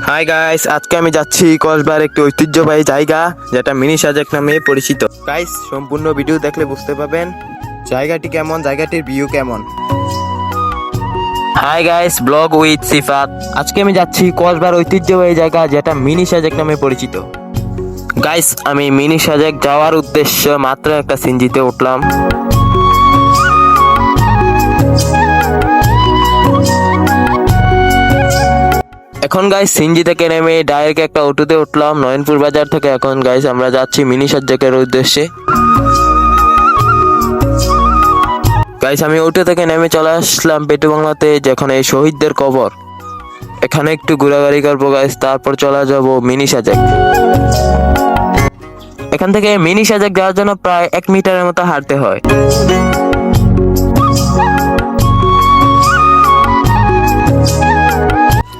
Hi guys, আজকে আমি যাচ্ছি কসবার একটি ঐতিহ্যবাহী জায়গা যেটা মিনি সাজেক নামে পরিচিত। গাইস, সম্পূর্ণ ভিডিও দেখলে বুঝতে পারবেন জায়গাটি কেমন, জায়গাটির ভিউ কেমন। হাই গাইস, ব্লগ উইথ সিফাত। আজকে আমি যাচ্ছি কসবার ঐতিহ্যবাহী জায়গা যেটা মিনি সাজেক নামে পরিচিত। গাইস, আমি মিনি সাজেক যাওয়ার উদ্দেশ্য মাত্র একটা সিনজিতে উঠলাম। এখন গাইস সিনজি থেকে নেমে ডাইরেক্ট একটা অটোতে উঠলাম নয়নপুর বাজার থেকে। এখন গাইস আমরা যাচ্ছি মিনি সাজেকের উদ্দেশ্যে। গাইস, আমি অটো থেকে নেমে চলে আসলাম পেটু বাংলাতে, যেখানে শহীদদের কবর। এখানে একটু ঘোরাঘুরি করবো গাইস, তারপর চলে যাব মিনি সাজেক। এখান থেকে মিনি সাজেক যাওয়ার জন্য প্রায় 1 মিটারের মতো হাঁটতে হয়।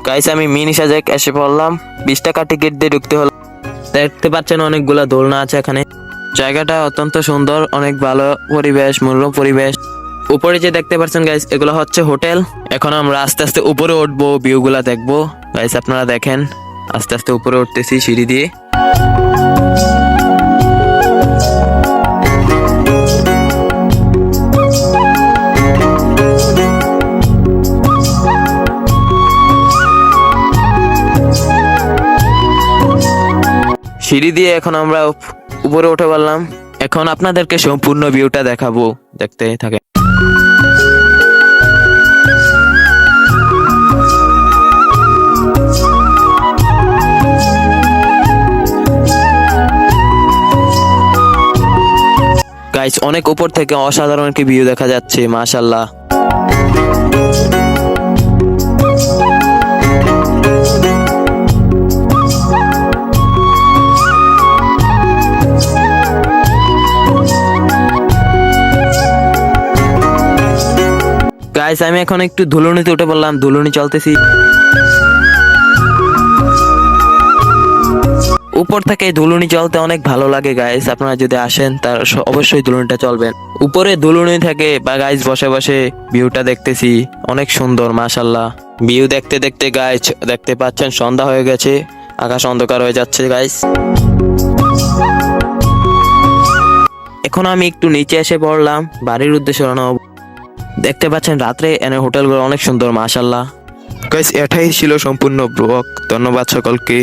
গাইস, আমি মিনি সাজেক এসে পড়লাম। 20 টাকা টিকিট দিয়ে ঢুকতে হলো। দেখতে পাচ্ছেন অনেকগুলা দোলনা আছে এখানে। জায়গাটা অত্যন্ত সুন্দর, অনেক ভালো পরিবেশ, মনোরম পরিবেশ। উপরে যে দেখতে পাচ্ছেন গাইস, এগুলো হচ্ছে হোটেল। এখন আমরা আস্তে আস্তে উপরে উঠবো, ভিউ গুলা দেখবো। গাইস আপনারা দেখেন, আস্তে আস্তে উপরে উঠতেছি সিঁড়ি দিয়ে। সিঁড়ি দিয়ে এখন আমরা উপরে উঠে পারলাম। এখন আপনাদেরকে সম্পূর্ণ ভিউটা দেখাবো, দেখতে থাকে। গাইস, অনেক উপর থেকে অসাধারণ একটি ভিউ দেখা যাচ্ছে, মাশাআল্লাহ। গাইস, আমি এখন একটু ধুলুনিতে উঠে পড়লাম, ধুলুনি চলতেছি। উপর থেকে ধুলুনি চলতে অনেক ভালো লাগে গাইস। আপনারা যদি আসেন তার অবশ্যই ধুলুনিটা চলবেন। উপরে ধুলুনি থেকে বা গাইস বসে বসে ভিউটা দেখতেছি, অনেক সুন্দর মাশাআল্লাহ। ভিউ দেখতে দেখতে গাইস দেখতে পাচ্ছেন সন্ধ্যা হয়ে গেছে, আকাশ অন্ধকার হয়ে যাচ্ছে গাইস। এখন আমি একটু নিচে এসে পড়লাম, বাড়ির উদ্দেশ্যে রওনা হব। দেখতে পাচ্ছেন রাত্রে এনে হোটেলগুলো অনেক সুন্দর মাশাআল্লাহ। গাইস, এটাই ছিল সম্পূর্ণ ব্লগ। ধন্যবাদ সকলকে।